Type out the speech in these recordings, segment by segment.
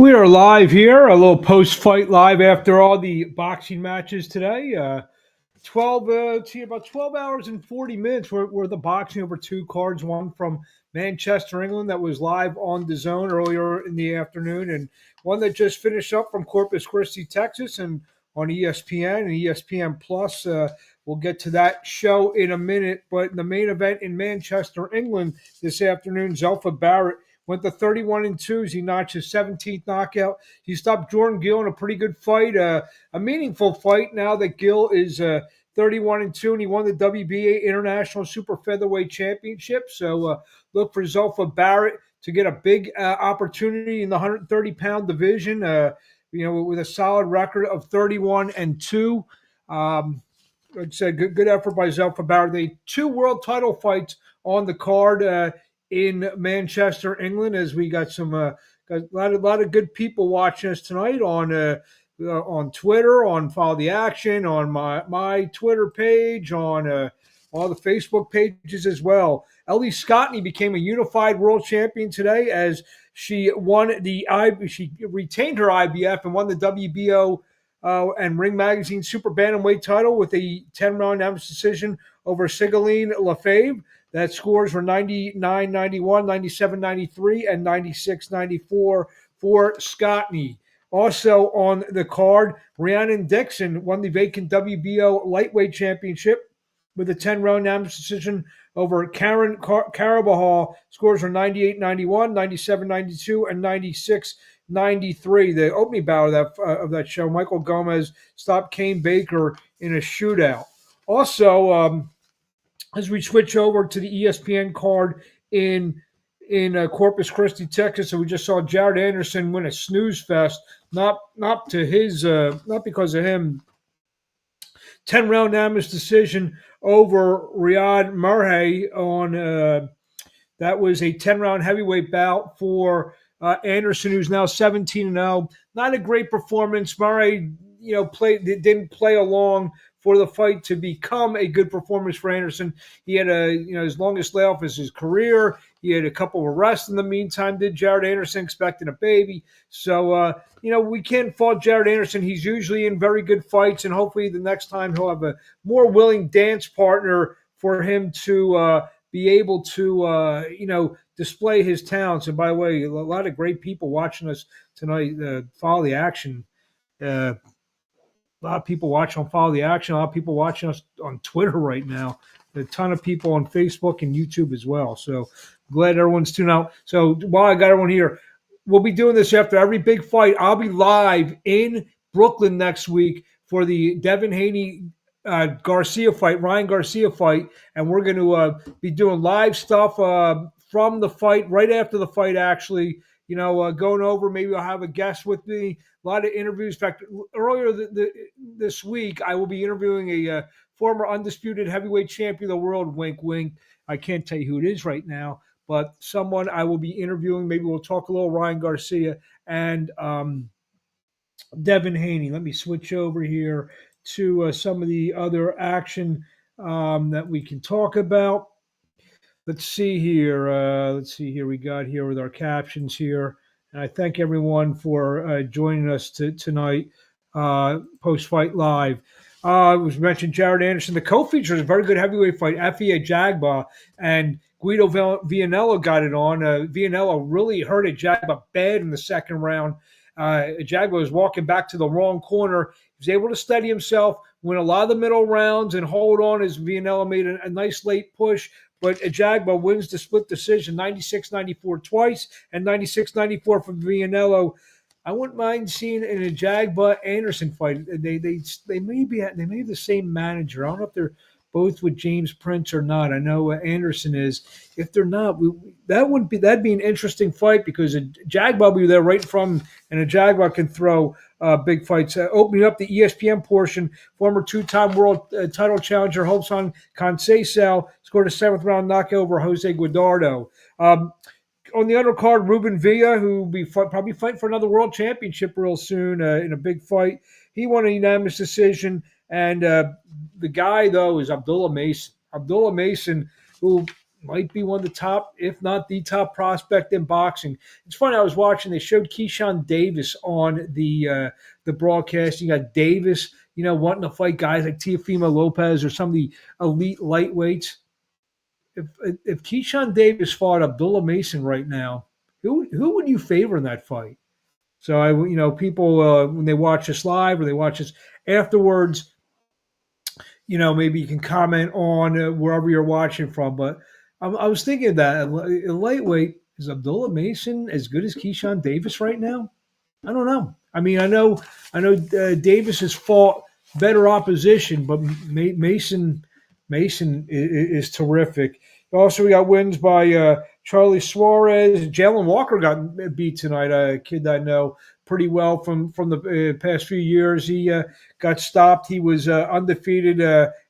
We are live here, a little post-fight live after all the boxing matches today. 12 hours and 40 minutes were the boxing over two cards. One from Manchester, England, that was live on the Zone earlier in the afternoon, and one that just finished up from Corpus Christi, Texas, and on ESPN and ESPN Plus. We'll get to that show in a minute, but the main event in Manchester, England, this afternoon, Zelfa Barrett went to 31-2. He notched his 17th knockout. He stopped Jordan Gill in a pretty good fight, a meaningful fight now that Gill is 31-2, and he won the WBA International Super Featherweight Championship. So look for Zelfa Barrett to get a big opportunity in the 130-pound division, with a solid record of 31-2. Like I said, good effort by Zelfa Barrett. They two world title fights on the card in Manchester, England, as we got got a lot of good people watching us tonight on Twitter, on Follow the Action, on my Twitter page, on all the Facebook pages as well. Ellie Scottney became a unified world champion today as she she retained her IBF and won the WBO and Ring Magazine Super Bantamweight title with a 10-round unanimous decision over Sigaline Lefebvre. That scores were 99-91, 97-93, and 96-94 for Scottney. Also on the card, Rhiannon Dixon won the vacant WBO lightweight championship with a 10-round unanimous decision over Karen Carabajal. Scores were 98-91, 97-92, and 96-93. The opening bout of that show, Michael Gomez stopped Kane Baker in a shootout. Also, as we switch over to the ESPN card in Corpus Christi, Texas, so we just saw Jared Anderson win a snooze fest. Not because of him. 10-round unanimous decision over Ryad Merhy on that was a 10-round heavyweight bout for Anderson, who's now 17-0. Not a great performance. Murray, didn't play along for the fight to become a good performance for Anderson. He had his longest layoff of his career. He had a couple of arrests in the meantime. Did Jared Anderson expecting a baby? So we can't fault Jared Anderson. He's usually in very good fights, and hopefully the next time he'll have a more willing dance partner for him to be able to display his talents. And by the way, a lot of great people watching us tonight. Follow the Action. A lot of people watching on Follow the Action. A lot of people watching us on Twitter right now. A ton of people on Facebook and YouTube as well. So glad everyone's tuning out. So while I got everyone here, we'll be doing this after every big fight. I'll be live in Brooklyn next week for the Devin Haney Garcia fight, Ryan Garcia fight, and we're going to be doing live stuff from the fight, right after the fight, actually. Going over, maybe I'll have a guest with me. A lot of interviews. In fact, earlier this week, I will be interviewing a former undisputed heavyweight champion of the world, wink, wink. I can't tell you who it is right now, but someone I will be interviewing. Maybe we'll talk a little Ryan Garcia and Devin Haney. Let me switch over here to some of the other action that we can talk about. Let's see here. We got here with our captions here. And I thank everyone for joining us tonight, post-fight live. It was mentioned Jared Anderson. The co-feature is a very good heavyweight fight. Afia Jagba and Guido Vianello got it on. Vianello really hurt Jagba bad in the second round. Jagba was walking back to the wrong corner. He was able to steady himself, win a lot of the middle rounds, and hold on as Vianello made a nice late push. But Jagba wins the split decision, 96-94 twice, and 96-94 from Vianello. I wouldn't mind seeing in a Jagba Anderson fight. They may have the same manager. I don't know if they're both with James Prince or not. I know Anderson is. If they're not, that'd be an interesting fight because a Jagba will be there right from, and a Jagba can throw big fights. Opening up the ESPN portion, former two-time world title challenger Robson Conceição scored a 7th-round knockout over Jose Guadardo. On the undercard, Ruben Villa, who will be probably fighting for another world championship real soon in a big fight. He won a unanimous decision. And the guy, though, is Abdullah Mason. Abdullah Mason, who might be one of the top, if not the top prospect in boxing. It's funny. I was watching. They showed Keyshawn Davis on the broadcast. You got Davis, wanting to fight guys like Teofimo Lopez or some of the elite lightweights. If Keyshawn Davis fought Abdullah Mason right now, who would you favor in that fight? So people when they watch this live or they watch this afterwards, maybe you can comment on wherever you're watching from. But I was thinking that in lightweight, is Abdullah Mason as good as Keyshawn Davis right now? I don't know. I mean, I know Davis has fought better opposition, but Mason is terrific. Also, we got wins by Charlie Suarez. Jalen Walker got beat tonight. A kid I know pretty well from the past few years. He got stopped. He was undefeated.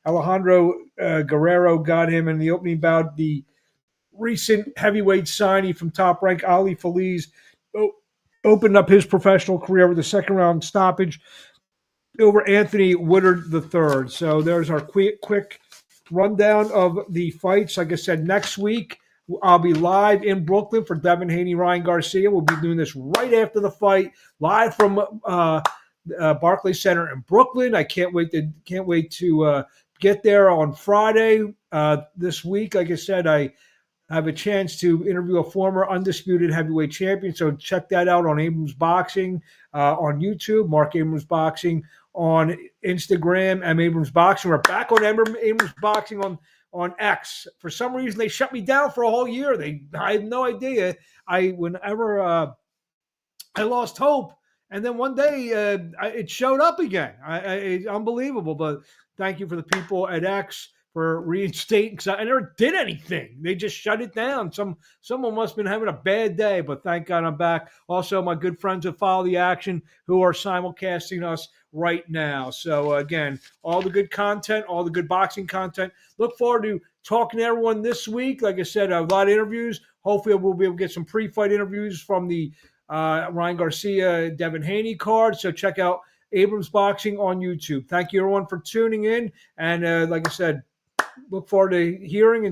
Alejandro Guerrero got him in the opening bout. The recent heavyweight signee from Top Rank, Ali Feliz, opened up his professional career with a second-round stoppage over Anthony Woodard III. So there's our quick rundown of the fights. Like I said, next week I'll be live in Brooklyn for Devin Haney, Ryan Garcia. We'll be doing this right after the fight, live from Barclays Center in Brooklyn. I can't wait to get there on Friday this week. Like I said, I have a chance to interview a former undisputed heavyweight champion. So check that out on Abrams Boxing on YouTube, Marc Abrams Boxing on Instagram, M Abrams Boxing. We're back on Abrams Boxing on X. For some reason, they shut me down for a whole year. I had no idea. Whenever I lost hope, and then one day it showed up again. It's unbelievable. But thank you for the people at X for reinstating, because I never did anything. They just shut it down. Someone must have been having a bad day, but thank God I'm back. Also, my good friends at Follow the Action who are simulcasting us right now. So, again, all the good content, all the good boxing content. Look forward to talking to everyone this week. Like I said, a lot of interviews. Hopefully, we'll be able to get some pre-fight interviews from the Ryan Garcia, Devin Haney card. So check out Abrams Boxing on YouTube. Thank you, everyone, for tuning in. And like I said, look forward to hearing and